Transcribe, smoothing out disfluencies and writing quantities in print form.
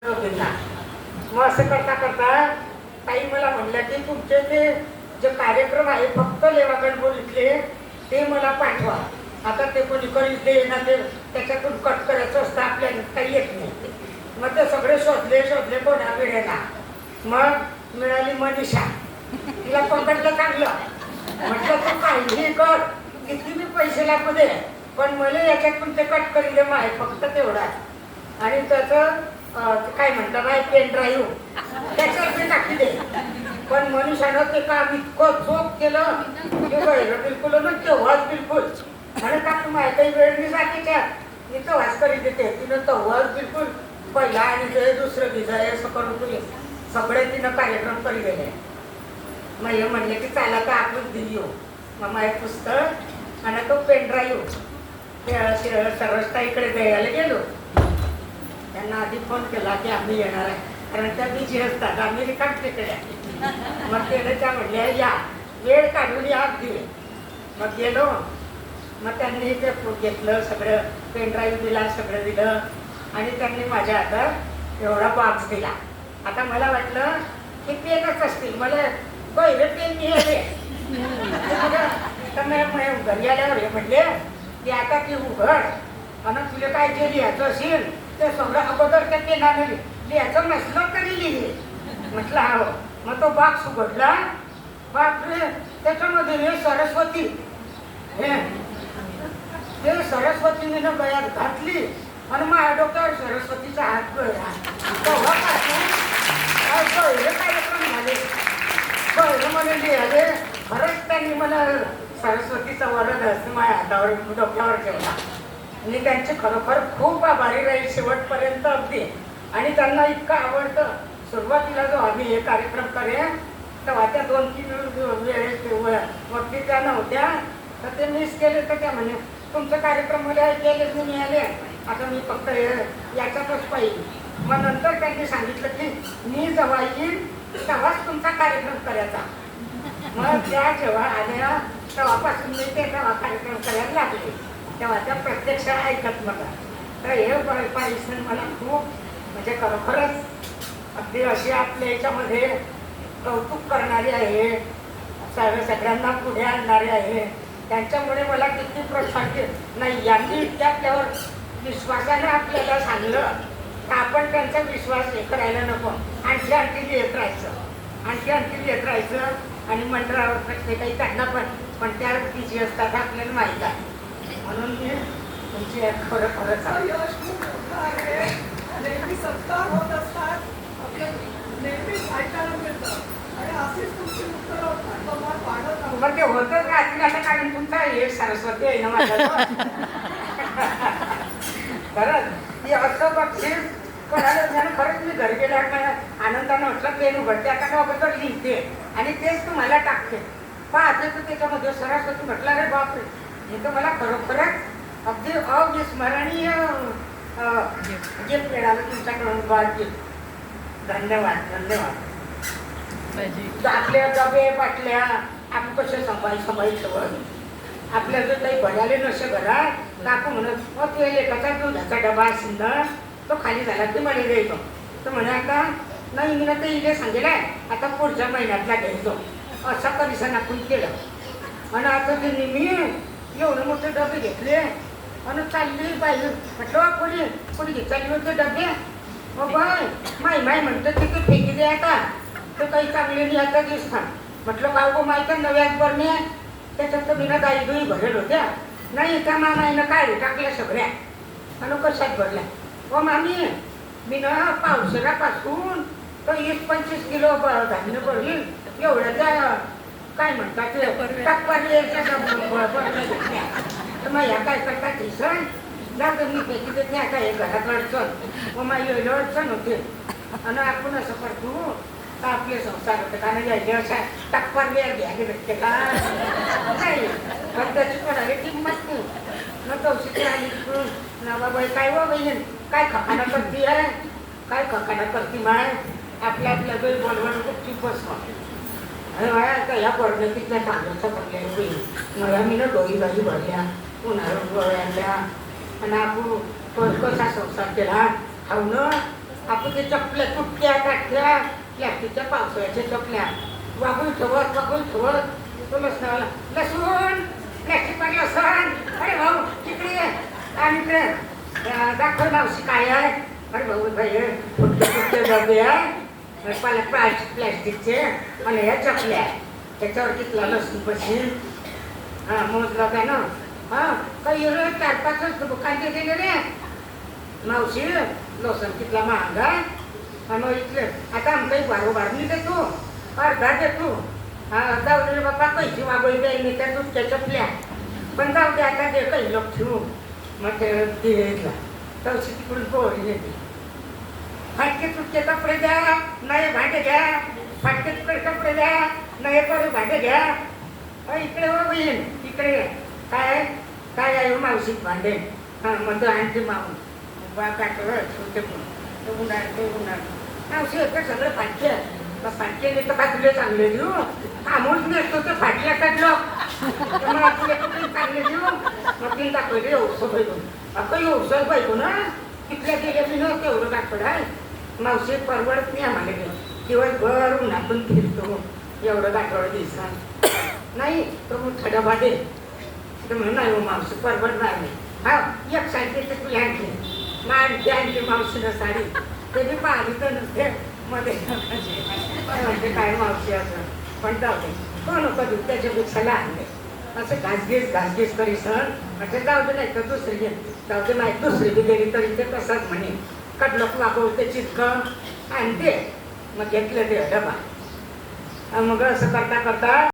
दिला. मग असं करता करता ताई मला म्हणल्या की तुमचे ते जे कार्यक्रम आहे फक्त लेवागण बोलितले ते मला पाठवा. आता ते कोणी करीत दे ना ते त्याच्यातून कट करायचं असतं, आपल्याला काही येत नाही. मग ते सगळे शोधले शोधले कोणा वेळेला. मग मिळाली मनीषा. तिला पकडलं चांगलं. म्हटलं तू काहीही कर, किती बी पैसे लागू दे, पण मला याच्यातून ते कट करी दे माय फक्त तेवढा. आणि त्याचं काय म्हणतात बाय पेन ड्राईव्ह त्याच्यात मी टाकली दे. पण मनुष्यानं ते काम इतकं चोख केलं की बिलकुल ना तेव्हाच बिलकुल म्हणे का तू माहिती काही वेळ मी जाते त्या मी तेव्हाच करी देते. तिनं तेव्हाच बिलकुल पहिला आणि ते दुसरं विजय असं करून तुले सगळे तिनं कार्यक्रम करी गेले. मग म्हणले की चाला तर आपण दिली येऊ. मग माझे पुस्तक आणि तो पेन ड्राईव्ह सरसताईकडे द्यायला गेलो. त्यांना आधी फोन केला की आम्ही येणार आहे, कारण त्या बिझी असतात, आम्ही रिकाम तिकडे. मग त्याने त्या म्हणल्या या वेळ काढून या अगदी. मग गेलो. मग त्यांनी ते घेतलं सगळं, पेन ड्राईव्ह दिला, सगळं दिलं. आणि त्यांनी माझ्या हातात एवढा बॉक्स दिला. आता मला वाटलं की पेनच असतील, मला गैरे पेन मिळाले. तर घरी आल्यावर हे म्हणले की आता ती उघड आणि तुला काय जे लिहायचं असेल ते सगळं अगोदर त्या पेनाने लिहायचं नसलं तरी लिहिले. म्हटलं हा. मग तो बॉक्स उघडला. बापरे, त्याच्यामध्ये हे सरस्वती, हे सरस्वतीने गळ्यात घातली आणि माझ्या डोक्यावर सरस्वतीचा हात गळला. तेव्हापासून कार्यक्रम झाले, कळलं मला लिहाले. खरंच त्यांनी मला सरस्वतीचा वरद असं माझ्या हातावर डोक्यावर ठेवला. आणि त्यांचे खरोखर खूप आभारी राहील शेवटपर्यंत अगदी. आणि त्यांना इतकं आवडतं. सुरुवातीला जो आम्ही हे कार्यक्रम करेन तेव्हा त्या 2-3 वेळेस वक्ती त्या नव्हत्या, तर ते मिस केले. तर त्या म्हणे तुमचं कार्यक्रम मला ऐकायलाच नाही मिळाले, आता मी फक्त याच्यातच पाहिजे. मग नंतर त्यांनी सांगितलं की मी जेव्हा येईल तेव्हाच तुमचा कार्यक्रम करायचा. मग त्या जेव्हा आल्या तेव्हापासून मी ते तेव्हा कार्यक्रम करायला लागले. तेव्हा त्या प्रत्यक्ष ऐकत मला. तर हे परिसर मला खूप म्हणजे खरोखरच अगदी अशी आपल्या याच्यामध्ये कौतुक करणारी आहे, सगळ्यांना पुढे आणणारी आहे. त्यांच्यामुळे मला किती प्रोत्साहन नाही. यांनी इतक्या आपल्यावर विश्वासाने आपल्याला सांगलं तर आपण त्यांचा विश्वास हे करायला नको. आणखी आणखी लिहित राहायचं, आणखी आणखी लिहित राहायचं. आणि मंडळावर प्रत्येकाही त्यांना पण त्या बिझी असतात आपल्याला माहीत आहे. म्हणून मी तुमची खरं खरंच नेहमी सत्कार होत असतात, नेहमीच ऐकायला मिळतं आणि अशीच तुमची उत्तरं वाढत मग ते होतच राहतील. आता कारण तुमचा हे सरस्वती आहे ना माझ्या खरंच ती असं बक्षीस कोणाला. खरंच मी घरी गेल्यावर मला आनंदानं म्हटलं पेन उघडते आता अगोदर लिहिते आणि तेच तुम्हाला टाकते. पाहते तर त्याच्यामध्ये सरस्वती म्हटलं रे बापरे, हे तर मला खरोखरच अगदी अविस्मरणीय गिफ्ट मिळालं तुमच्याकडून. God gift. धन्यवाद धन्यवाद. आपल्या डबे बाटल्या आपण कसे संभाई ठेवत, आपल्या जर काही भराले नसे घरात तर आपण म्हणत मग ते लेखाचा दुधाचा डबा असेल ना तो खाली झाला की मला द्यायचो. तर म्हणे आता नाही, मी ना ते इथे सांगेल आहे आता पुढच्या महिन्यातला घ्यायचो. असा परिसर आपण केलं. आणि आता ते मी एवढे मोठे डबे घेतले आणि चालली पाहिजे. म्हटलं कोणी घेत चालली होते डबे. मग बाय माय म्हणतं तिथे फेकी दे आता, तर काही चांगले नाही आता दिसतात. म्हटलं का गो माय तर नव्याच बरणे त्याच्यात तर मी ना गाई दुई भरेल होत्या. नाही त्या मामाईनं काढी टाकल्या सगळ्या आणि कशात भरल्या. हो मामी, मी ना पावसाळ्यापासून तर 20-25 किलो धान्य भरली. एवढ्या त्या काय म्हणतात तर मग ह्या काय करतात सण ना तर मी फेकी देत नाही. आता हे घरात अडचण मग माझी एवढी अडचण होते आणि आपण असं करतो तर आपले संसार होते. कारण घ्यायचे अशा टप्पर वेळ घ्यायला भेटते का नाही, पण त्याची कोणाला किंमत नाही. मग कौशिकी आली ना बाबा काय व बहीण काय खकाना करती आहे, काय खकाना करती माय. आपल्या काही बोलवणं खूप चूप बसवा. अरे बाया आता ह्या पडणकीतल्या तांदूळच्या भरल्या मला मी ना डोई गाई भरल्या, उन्हाळ्या आणल्या आणि आपण कसा संसार केला खाऊन आपण ते चपल्या तुटक्या काटल्या प्लॅस्टिकच्या पावसाळ्याच्या चपल्या वागून ठेवत तो लसणाला लसूण प्लॅस्टिक वर लसण. अरे भाऊ तिकडे ये. आणि इकडे दाखव मावशी काय आहे. अरे भाऊ भाई तुटके डबे आहे प्लॅस्टिकचे आणि ह्या चपल्या त्याच्यावर कितला लसूण बसेल. हा मोजला काय ना. हा काही 4-5 कांदे दिले रे मावशी. लसूण कितला महागा. मग इथले आता आमचाही बारोबार मी देतो अर्धा देतो. हा जाऊ दे बाबा पैसे मागवले द्यायला त्या दुसऱ्या चपल्या पण जाऊ दे आता दे काही लोक ठेवू. मग ते दिला तवशी तिकडून पोहरी नेते. फाटके तुटके कपडे द्या नये भांडे घ्या. फाटके तुकडे कपडे द्या नये करू भांडे घ्या. इकडे हो बहीण इकडे काय काय आहे मावशी भांडे. हा मग आणखी मावून बा काय करते उन्हाळ मावशी होतं सगळं फाटके. फाटके तर बाजूला चांगले देऊ आमोच नसतो ते फाटल्या काढलं चांगले देऊ मग ती दाखवले औषध पाहिजे आपण औषध पाहिजे ना तिथल्या गेल्या मी न तेवढं दाखवलं आहे. मावशी परवडत नाही आम्हाला दिवसभर उन्हातून फिरतो एवढं दाखवलं दिवसात नाही तर मग थोडा वाटे तर म्हणून नाही हो मावशी परवडणार नाही. हा एक साडी तर तुला आणखी आणखी मावशीनं साडी तरी पाहिली तर नसते मध्ये म्हणजे काय मावशी असं पण जाऊ दे कोण कधी त्याच्या पेक्षा आणले असं घासगीस करी सण म्हणजे जाऊ दे नाही तर दुसरी घे जाऊ दे नाही दुसरी बी गेली तरी ते तसंच म्हणे कडलक वागवते चितकं आणि ते मग घेतलं ते डबा मग असं करता